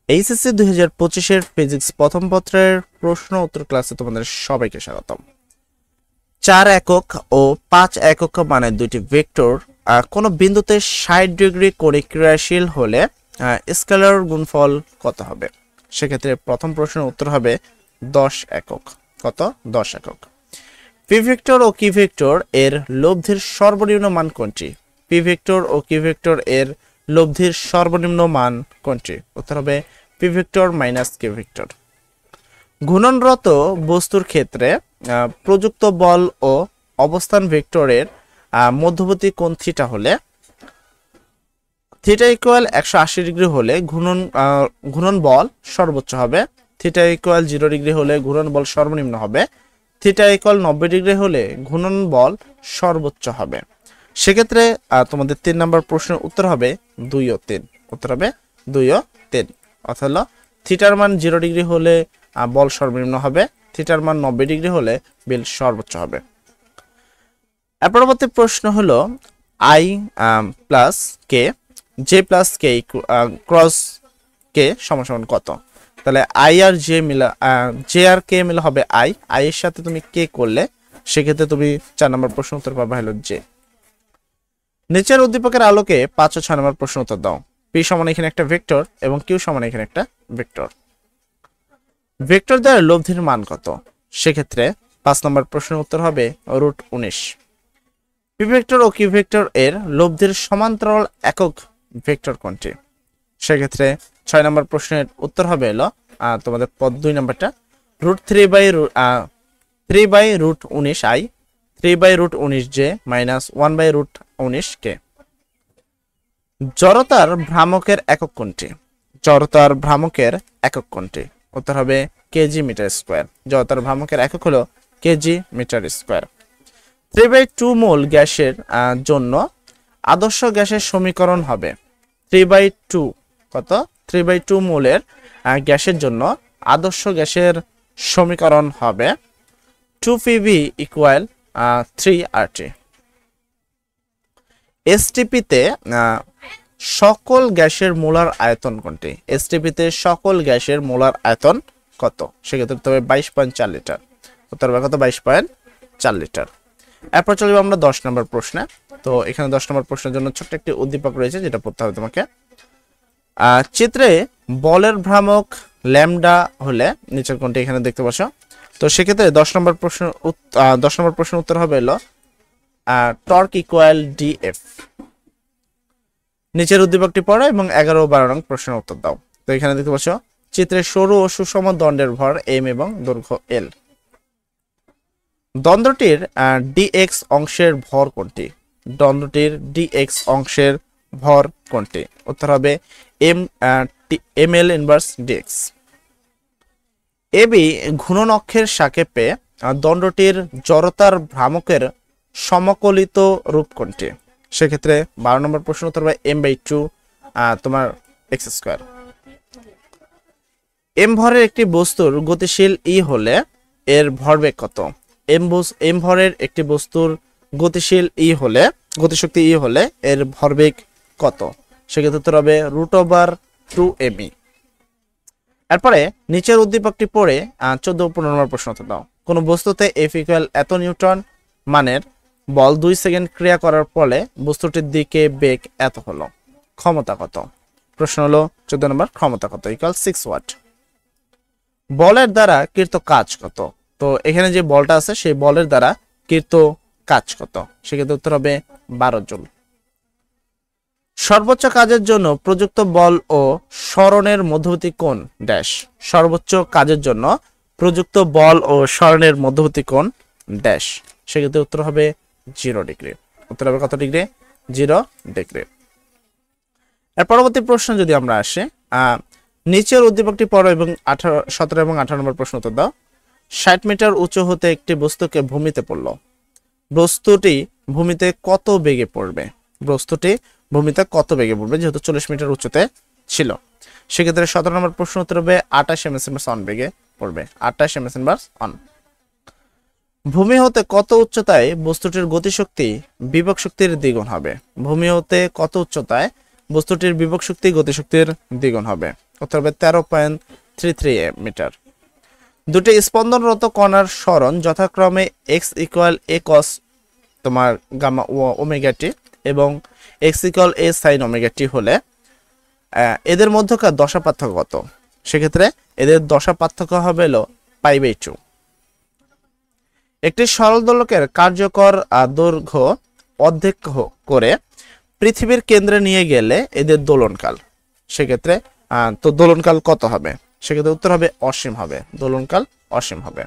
HSC 2025-এর physics প্রথম পত্রের প্রশ্ন উত্তর ক্লাসে তোমাদের সবাইকে স্বাগতম। 4 একক ও 5 একক মানের দুইটি ভেক্টর কোনো বিন্দুতে 60 ডিগ্রি কোণে ক্রিয়াশীল হলে স্কেলার গুণফল কত হবে? সেক্ষেত্রে প্রথম প্রশ্নের উত্তর হবে 10 একক। কত? 10 একক। পি ভেক্টর ও কি ভেক্টর এর লব্ধির সর্বনিম্ন মান কোনটি? পি ভেক্টর ও কি ভেক্টর এর লব্ধির সর্বনিম্ন মান কোনটি? উত্তর হবে পি ভেক্টর মাইনাস কি ভেক্টর। ঘূর্ণনরত বস্তুর ক্ষেত্রে প্রযুক্ত বল ও অবস্থান ভেক্টরের মধ্যবর্তী কোণ থিটা হলে থিটা ইকুয়াল 180 ডিগ্রি হলে ঘূর্ণন বল সর্বোচ্চ হবে। থিটা ইকুয়াল 0 ডিগ্রি হলে ঘূর্ণন বল সর্বনিম্ন হবে। থিটা ইকুয়াল 90 ডিগ্রি হলে ঘূর্ণন বল সর্বোচ্চ হবে। সেক্ষেত্রে তোমাদের 3 নম্বর প্রশ্নের উত্তর হবে 2 ও 3। উত্তর হবে 2 ও 3। অর্থাৎ থিটার মান 0 ডিগ্রি হলে বল সর্বনিম্ন হবে, থিটার মান 90 ডিগ্রি হলে বল সর্বোচ্চ হবে। এর পরবর্তী প্রশ্ন হলো I plus K J plus K cross K সমান কত? তাহলে আই আর জে মিলা জে আর কে মিলা হবে আই এর সাথে তুমি কে করলে সেক্ষেত্রে তুমি 4 নম্বর প্রশ্ন উত্তর পাবে হলো জে। নিচের উদ্দীপকের আলোকে 5 ও 6 নম্বর প্রশ্ন উত্তর দাও। পি সমান এখানে একটা ভেক্টর এবং কিউ সমান এখানে একটা ভেক্টর। ভেক্টর দ্বারা লব্ধির মান কত? সেক্ষেত্রে 5 নম্বর প্রশ্নের উত্তর হবে √19। P vector O Q vector এর লব্ধির সমান্তরাল একক ভেক্টর কোনটি? সেক্ষেত্রে 6 নম্বর প্রশ্নের উত্তর হবে হলো তোমাদের পদ 2 নম্বরটা √3/√19 আই 3/√19 জে মাইনাস 1/√19 কে। জড়তার ভ্রামকের একক কোনটি? জড়তার ভ্রামকের একক কোনটি? উত্তর হবে কেজি মিটার স্কয়ার। জড়তার ভ্রামকের একক হলো কেজি মিটার স্কয়ার। 3/2 মোল গ্যাসের জন্য আদর্শ গ্যাসের সমীকরণ হবে 3/2 কত? 3/2 মোলের গ্যাসের জন্য আদর্শ গ্যাসের সমীকরণ হবে 2pb ইকুয়াল 3RT। এসটিপিতে সকল গ্যাসের মোলার আয়তন কোনটি? এসটিপিতে সকল গ্যাসের মোলার আয়তন কত? সেক্ষেত্রে তবে 22.4 লিটার। উত্তর হবে কত? 22.4 লিটার। এরপর চলবে আমরা 10 নম্বর প্রশ্নে। তো এখানে 10 নম্বর প্রশ্নের জন্য ছোট্ট একটি উদ্দীপক রয়েছে যেটা পড়তে হবে তোমাকে। চিত্রে বলের ভ্রামক ল্যামডা হলে নিচের কোনটি এখানে দেখতে পাচ্ছ। তো সেক্ষেত্রে 10 নম্বর প্রশ্নের উত্তর হবে হলো টর্ক ইকুয়াল ডিএফ। নিচের উদ্দীপকটি পড়ো এবং 11 ও 12 নং প্রশ্নের উত্তর দাও। তো এখানে দেখতে পাচ্ছ চিত্রে সরু ও সুষম দণ্ডের ভর এম এবং দৈর্ঘ্য এল। দণ্ডটির ডিএক্স অংশের ভর কোনটি? দণ্ডটির ডিএক্স অংশের ভর কোনটি? উত্তর হবে M L inverse dx. AB ঘূর্ণন অক্ষের সাপেক্ষে দণ্ডটির জড়তার ভ্রামকের সমকলিত রূপ কোনটি? সেক্ষেত্রে 12 নম্বর প্রশ্ন উত্তর হবে m/2 তোমার এক্স স্কয়ার। এম ভরের একটি বস্তুর গতিশীল ই হলে এর ভরবেগ কত? এম ভরের একটি বস্তুর গতিশীল ই হলে গতিশক্তি ই হলে এর ভরবেগ কত? সেক্ষেত্রে উত্তর হবে √2mE। এরপরে নিচের উদ্দীপকটি পড়ে 14 ও 15 নম্বর প্রশ্ন উত্তর দাও। কোন বস্তুতে F ইকুয়াল এত নিউটন মানের বল 2 সেকেন্ড ক্রিয়া করার ফলে বস্তুটির দিকে বেগ এত হলো, ক্ষমতা কত? প্রশ্ন হলো 14 নম্বর, ক্ষমতা কত? Equal 6 watt. বলের দ্বারা কৃত কাজ কত? তো এখানে যে বলটা আছে সেই বলের দ্বারা কৃত কাজ কত? সেক্ষেত্রে উত্তর হবে 12 জুল। সর্বোচ্চ কাজের জন্য প্রযুক্ত বল ও সরণের মধ্যবর্তী কোণ ড্যাশ। সর্বোচ্চ কাজের জন্য প্রযুক্ত বল ও সরণের মধ্যবর্তী কোণ ড্যাশ। সেক্ষেত্রে উত্তর হবে 0 ডিগ্রি। উত্তর হবে কত ডিগ্রি? 0 ডিগ্রি। এর পরবর্তী প্রশ্ন যদি আমরা আসি, নিচের উদ্দীপকটি পড়ো এবং 17 এবং 18 নম্বর প্রশ্ন উত্তর দাও। 60 মিটার উঁচু হতে একটি বস্তুকে ভূমিতে পড়ল। বস্তুটি ভূমিতে কত বেগে পড়বে? বস্তুটি ভূমিতে কত বেগে পড়বে যেহেতু 40 মিটার উচ্চতে ছিল? সেক্ষেত্রে 17 নম্বর প্রশ্ন উত্তর হবে 28 ms/s বেগে পড়বে। 28 ms/s। ভূমি হতে কত উচ্চতায় বস্তুটির গতিশক্তি বিভব শক্তির দ্বিগুণ হবে? ভূমি হতে কত উচ্চতায় বস্তুটির বিভব শক্তি গতিশক্তির দ্বিগুণ হবে। উত্তর হবে 13.33 মিটার। দুটি স্পন্দনরত কণার সরণ যথাক্রমে x ইকুয়াল a cos তোমার গামা ওমেগা টি এবং x equal a sin omega T হলে এদের মধ্যকার দশা পার্থক্য কত? সেক্ষেত্রে এদের দশা পার্থক্য হবে হলো π/2। একটি সরল দোলকের কার্যকর দৈর্ঘ্য অর্ধেক করে পৃথিবীর কেন্দ্রে নিয়ে গেলে এদের দোলনকাল, সেক্ষেত্রে তো দোলনকাল কত হবে? সেক্ষেত্রে উত্তর হবে অসীম হবে, দোলনকাল অসীম হবে।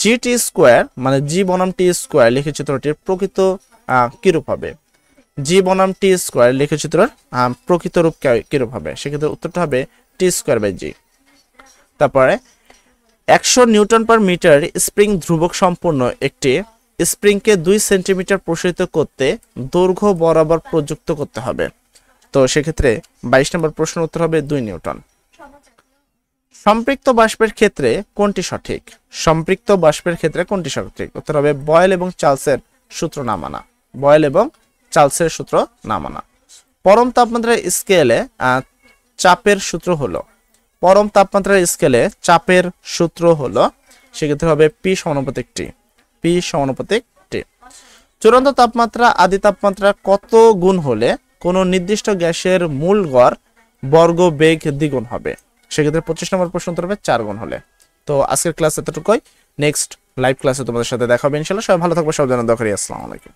gt স্কোয়ার মানে জি বনাম টি স্কোয়ার লেখচিত্রটির প্রকৃত কিরূপ হবে? জি বনাম টি স্কোয়ার লেখচিত্রের প্রকৃত রূপ কিরূপ হবে? সেক্ষেত্রে উত্তরটা হবে টি স্কোয়ার বাই জি। তারপরে 100 নিউটন পার মিটার স্প্রিং ধ্রুবক সম্পন্ন একটি স্প্রিংকে 2 সেন্টিমিটার প্রসারিত করতে দৈর্ঘ্য বরাবর প্রযুক্ত করতে হবে। তো সেক্ষেত্রে 22 নম্বর প্রশ্নের উত্তর হবে 2 নিউটন। সম্পৃক্ত বাষ্পের ক্ষেত্রে কোনটি সঠিক? সম্পৃক্ত বাষ্পের ক্ষেত্রে কোনটি সঠিক? উত্তর হবে বয়েল এবং চার্লসের সূত্র না মানা। বয়েল এবং চার্লসের সূত্র না মানা। পরম তাপমাত্রার স্কেলে চাপের সূত্র হলো, পরম তাপমাত্রার স্কেলে চাপের সূত্র হলো, সেক্ষেত্রে হবে পি সমানুপাতিক টি। পি সমানুপাতিক টি। চূড়ান্ত তাপমাত্রা আদি তাপমাত্রা কত গুণ হলে কোনো নির্দিষ্ট গ্যাসের মূল গড় বর্গ বেগ দ্বিগুণ হবে? সেক্ষেত্রে 25 নম্বর প্রশ্ন উত্তর হবে 4 গুণ হলে। তো আজকের ক্লাস এতটুকুই। নেক্সট লাইভ ক্লাসে তোমাদের সাথে দেখা হবে ইনশাআল্লাহ। সবাই ভালো থাকবে, সব জন্য দোয়া করি। আসসালামু আলাইকুম।